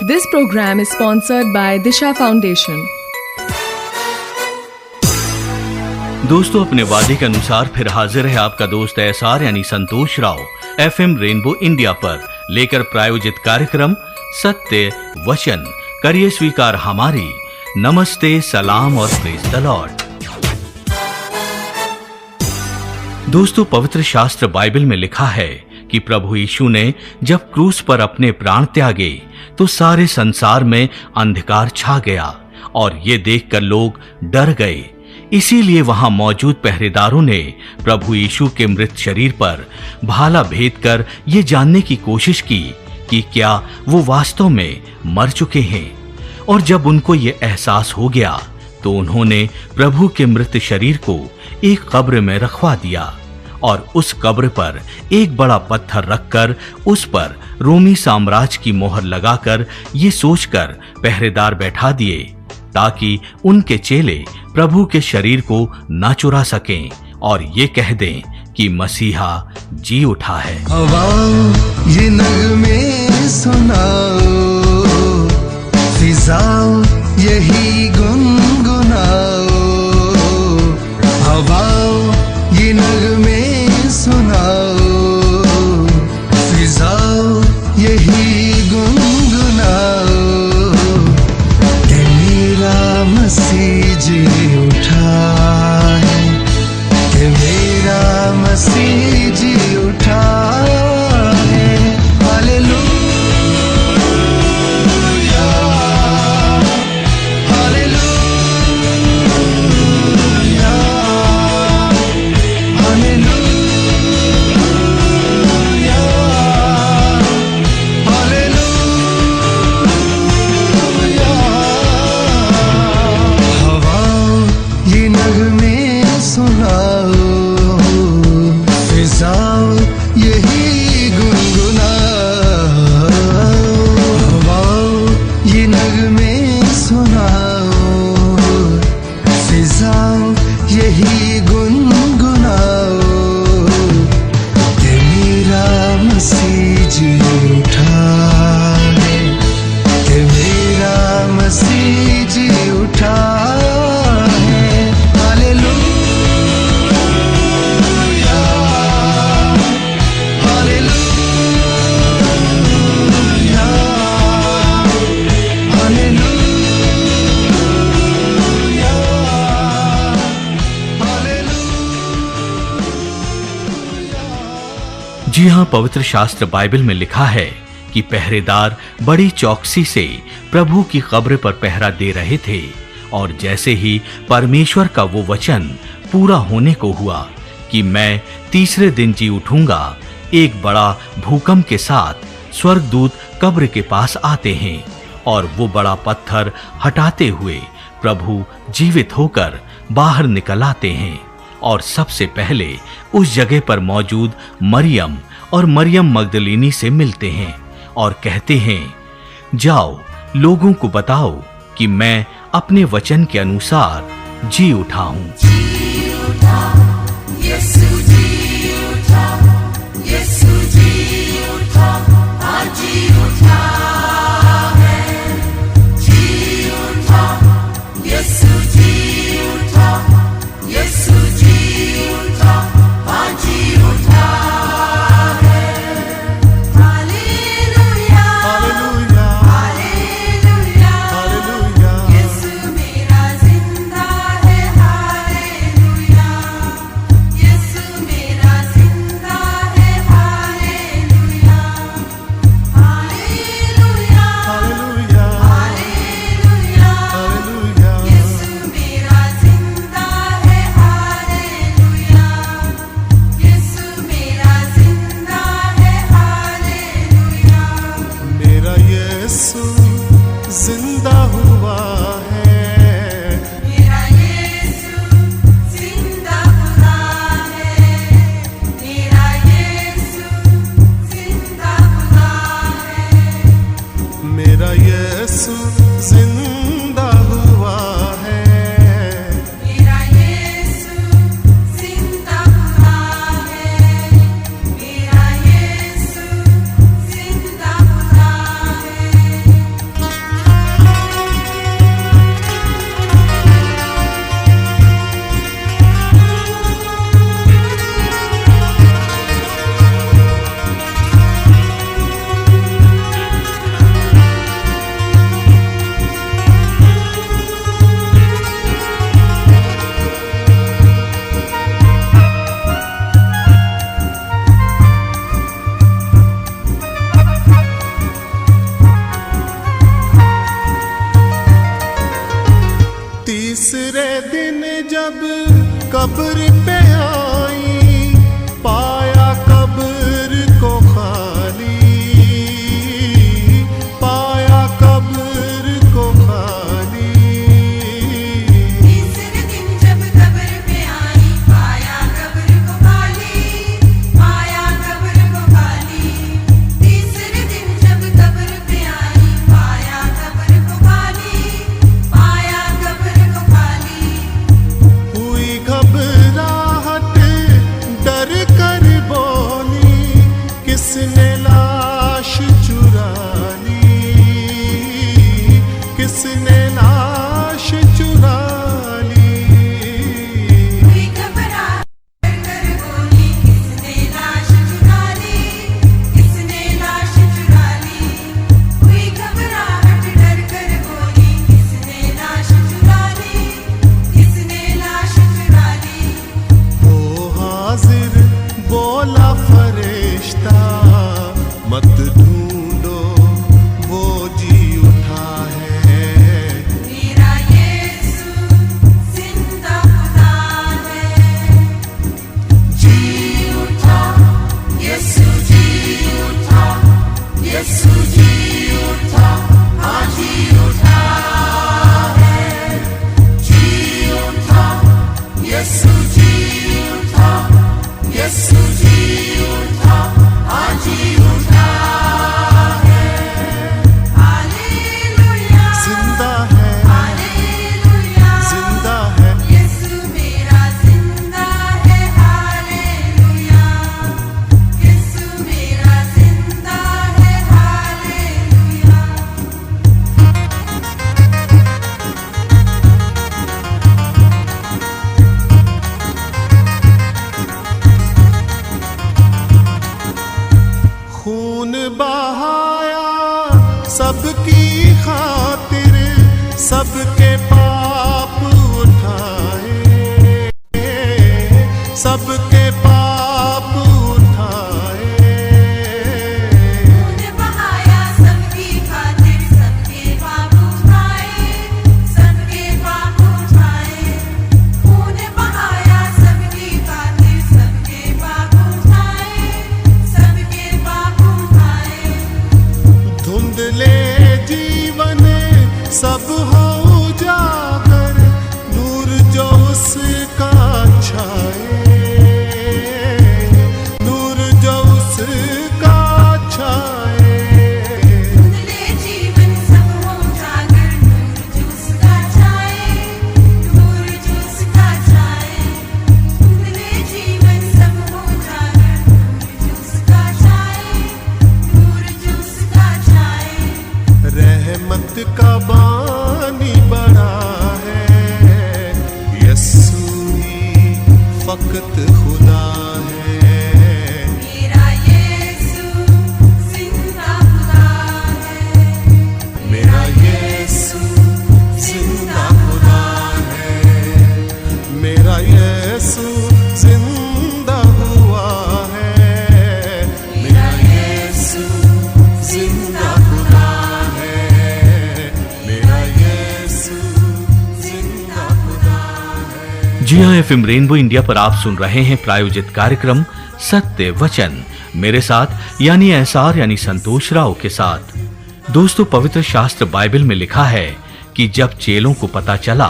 This program is sponsored by Disha Foundation. दोस्तों, अपने वादे के अनुसार फिर हाजिर है आपका दोस्त एसआर यानी संतोष राव एफएम रेनबो इंडिया पर लेकर प्रायोजित कार्यक्रम सत्य वचन। करिए स्वीकार हमारी नमस्ते, सलाम और प्रेज द लॉर्ड। दोस्तों, पवित्र शास्त्र बाइबल में लिखा है कि प्रभु यीशु ने जब क्रूस पर अपने प्राण त्यागे तो सारे संसार में अंधकार छा गया और ये देखकर लोग डर गए। इसीलिए वहां मौजूद पहरेदारों ने प्रभु यीशु के मृत शरीर पर भाला भेद कर ये जानने की कोशिश की कि क्या वो वास्तव में मर चुके हैं। और जब उनको ये एहसास हो गया तो उन्होंने प्रभु के मृत शरीर को एक कब्र में रखवा दिया और उस कब्र पर एक बड़ा पत्थर रखकर उस पर रोमी साम्राज्य की मोहर लगाकर ये सोचकर पहरेदार बैठा दिए ताकि उनके चेले प्रभु के शरीर को न चुरा सकें और ये कह दें कि मसीहा जी उठा है। हवाओं ये नगमे सुनाओ, फिजाओं यही गुनगुनाओ। हवाओं ये नगमे सुनाओ, फिजाओं यही गुनगुनाओ। कि मेरा मसीह जी उठा है, कि मेरा मसीह जी उठा है। Hallelujah, hallelujah, hallelujah, hallelujah. हवाओं ये नगमे सुनाओ, फिजाओं यही गुनगुनाओ। हवाओं ये नगमे सुनाओ, फिजाओं यही गुनगुनाओ। कि मेरा मसीह जी उठा है, कि मेरा मसीह जी उठा है। Hallelujah, hallelujah, hallelujah, hallelujah. जी हाँ, पवित्र शास्त्र बाइबल में लिखा है कि पहरेदार बड़ी चौकसी से प्रभु की कब्र पर पहरा दे रहे थे और जैसे ही परमेश्वर का वो वचन पूरा होने को हुआ कि मैं तीसरे दिन जी उठूंगा, एक बड़ा भूकंप के साथ स्वर्गदूत कब्र के पास आते हैं और वो बड़ा पत्थर हटाते हुए प्रभु जीवित होकर बाहर निकल आते हैं और सबसे पहले उस जगह पर मौजूद मरियम और मरियम मगदलीनी से मिलते हैं और कहते हैं, जाओ लोगों को बताओ कि मैं अपने वचन के अनुसार जी उठा हूं। कब्र पे आई, पाया कब्र को खाली, पाया कब्र को खाली। तीसरे दिन जब कब्र पे आई, पाया कब्र को खाली, पाया कब्र को खाली। तीसरे दिन जब कब्र पे आई, पाया कब्र को खाली, पाया कब्र को खाली। हुई घबराहट, डर कर बोली, किसने लाश चुरा ली, किसने लाश चुरा ली। हुई घबराहट, डर कर बोली, किसने लाश चुरा ली, किसने लाश चुरा ली। हुई घबराहट, डर कर बोली, किसने लाश चुरा ली, किसने लाश चुरा ली। ओ हाजिर बोला फरिश्ता, मत ढूंढो वो जी उठा है। मेरा यीशु जिंदा खुदा है। जी उठा, यीशु जी उठा, यीशु जी उठा, हाँ जी उठा है। जी उठा, यीशु जी उठा, यीशु जी उठा, हाँ जी उठा है। हालेलुया, जिंदा है, हालेलुया, जिंदा है, यीशु मेरा जिंदा है। हालेलुया, यीशु मेरा जिंदा है। हालेलुया। खून बहाया सबकी खातिर, सबके पाप उठाए, सबके पाप उठाए। खून बहाया सबकी खातिर, सबके पाप उठाए, सबके पाप उठाए। खून बहाया सबकी खातिर, सबके पाप उठाए, सबके पाप उठाए। धुंधले जीवन सब हो जागर, नूर जो उसका छाए, नूर जो उसका छाए। धुंधले जीवन सब हो जागर, नूर जो उसका छाए, नूर जो उसका छाए। धुंधले जीवन सब हो जागर, नूर जो उसका छाए, नूर जो उसका छाए। रहमत का बानी बड़ा है, यस्सु ही फकत खुदा है। मेरा यीशु जिंदा खुदा है। मेरा यीशु जिंदा खुदा है, मेरा यीशु जिंदा हुआ है। मेरा यीशु जिंदा खुदा है, मेरा यीशु जिंदा खुदा है। जी हाँ, एफएम रेनबो इंडिया पर आप सुन रहे हैं प्रायोजित कार्यक्रम सत्य वचन, मेरे साथ यानी एहसार यानी संतोष राव के साथ। दोस्तों, पवित्र शास्त्र बाइबल में लिखा है कि जब चेलों को पता चला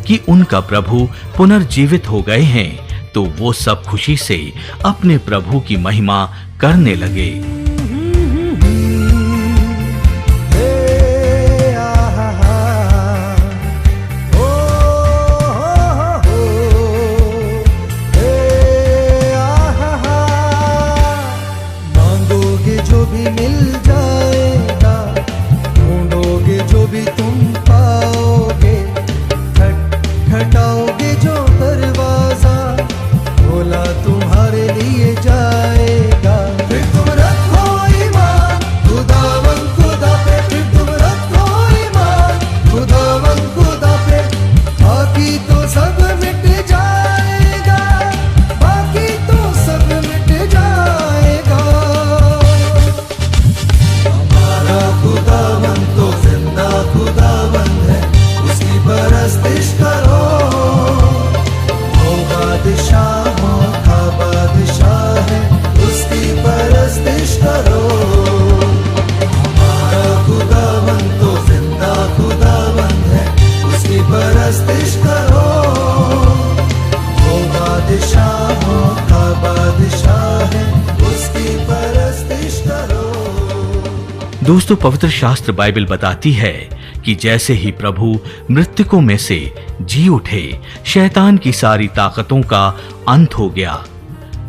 कि उनका प्रभु पुनर्जीवित हो गए हैं, तो वो सब खुशी से अपने प्रभु की महिमा करने लगे। मांगोगे जो भी मिल जाएगा, ढूंढोगे जो भी तुम पाओगे, खटखटाओगे जो दरवाजा, भोला तुम्हारे लिए जाएगा। फिर तुम रखो ईमान खुदावन खुदा पे, फिर तुम रखो ईमान खुदावन खुदा पे, बाकी तो सब मिट जाएगा, बाकी तो सब मिट जाएगा। दोस्तों, पवित्र शास्त्र बाइबल बताती है कि जैसे ही प्रभु मृतकों में से जी उठे, शैतान की सारी ताकतों का अंत हो गया।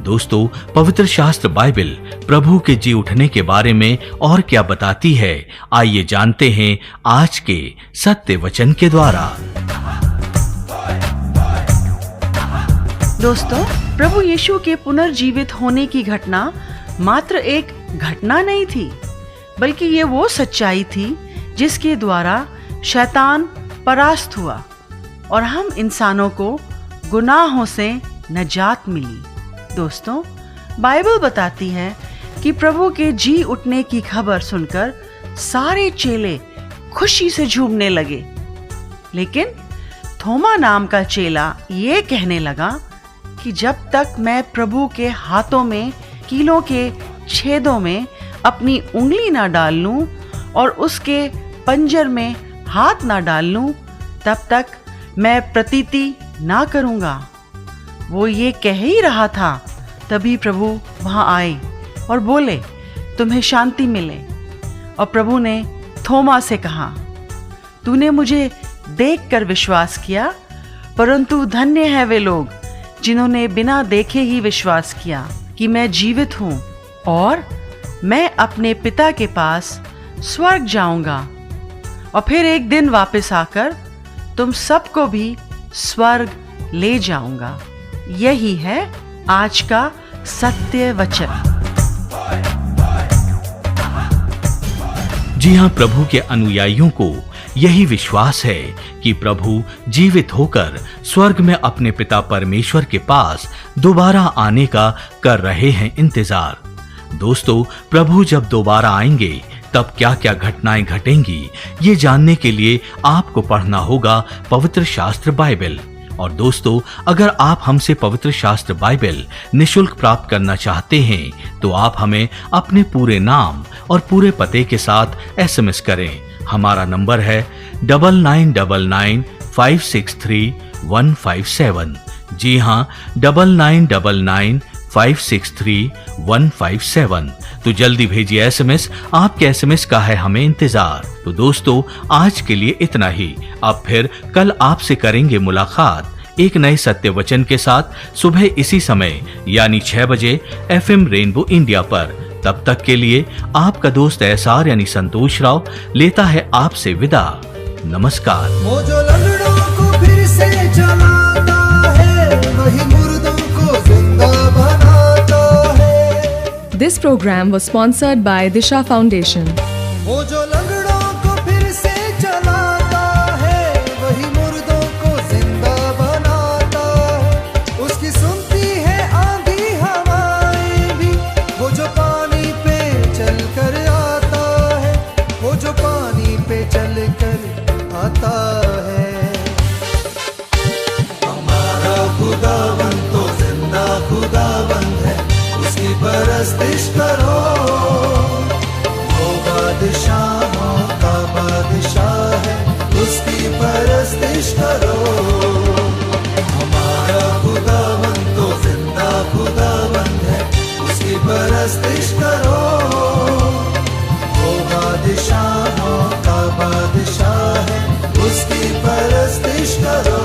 दोस्तों, पवित्र शास्त्र बाइबल प्रभु के जी उठने के बारे में और क्या बताती है, आइए जानते हैं आज के सत्य वचन के द्वारा। दोस्तों, प्रभु यीशु के पुनर्जीवित होने की घटना मात्र एक घटना नहीं थी, बल्कि ये वो सच्चाई थी जिसके द्वारा शैतान परास्त हुआ और हम इंसानों को गुनाहों से नजात मिली। दोस्तों, बाइबल बताती है कि प्रभु के जी उठने की खबर सुनकर सारे चेले खुशी से झूमने लगे, लेकिन थोमा नाम का चेला ये कहने लगा कि जब तक मैं प्रभु के हाथों में कीलों के छेदों में अपनी उंगली ना डाल लूं और उसके पंजर में हाथ ना डाल लूं, तब तक मैं प्रतीति ना करूंगा। वो ये कह ही रहा था, तभी प्रभु वहां आए और बोले, तुम्हें शांति मिले। और प्रभु ने थोमा से कहा, तूने मुझे देखकर विश्वास किया, परंतु धन्य है वे लोग जिन्होंने बिना देखे ही विश्वास किया कि मैं जीवित हूं और मैं अपने पिता के पास स्वर्ग जाऊंगा और फिर एक दिन वापस आकर तुम सबको भी स्वर्ग ले जाऊंगा। यही है आज का सत्य वचन। जी हाँ, प्रभु के अनुयायियों को यही विश्वास है कि प्रभु जीवित होकर स्वर्ग में अपने पिता परमेश्वर के पास दोबारा आने का कर रहे हैं इंतजार। दोस्तों, प्रभु जब दोबारा आएंगे तब क्या क्या घटनाएं घटेंगी, ये जानने के लिए आपको पढ़ना होगा पवित्र शास्त्र बाइबल। और दोस्तों, अगर आप हमसे पवित्र शास्त्र बाइबल निशुल्क प्राप्त करना चाहते हैं तो आप हमें अपने पूरे नाम और पूरे पते के साथ SMS करें। हमारा नंबर है 9999563157। जी हाँ, 9999563157। तो जल्दी भेजिए SMS, आपके SMS का है हमें इंतजार। तो दोस्तों, आज के लिए इतना ही। अब फिर कल आपसे करेंगे मुलाकात एक नए सत्य वचन के साथ, सुबह इसी समय यानी 6 बजे FM रेनबो इंडिया पर। तब तक के लिए आपका दोस्त एसआर यानी संतोष राव लेता है आपसे विदा। नमस्कार। वो जो लंगड़ों को फिर से जलाता है, वही मुर्दों को जिंदा बनाता है। This program was sponsored by Disha Foundation. वो जो लंगड़ों को फिर से जलाता है, वही मुर्दों को जिंदा बनाता है। उसकी सुनती है आंधी हवाएं भी, वो जो पानी पे चल कर आता है, वो जो पानी पे चल कर आता है। हमारा खुदावंद तो जिंदा खुदावंद है, उसकी परस्तिश करो। वो बादशाहों का बादशाह है, उसकी परस्तिश करो। हमारा खुदावंद तो जिंदा खुदावंद है, उसकी परस्तिश करो। वो बादशाहों का बादशाह है, उसकी परस्तिश करो।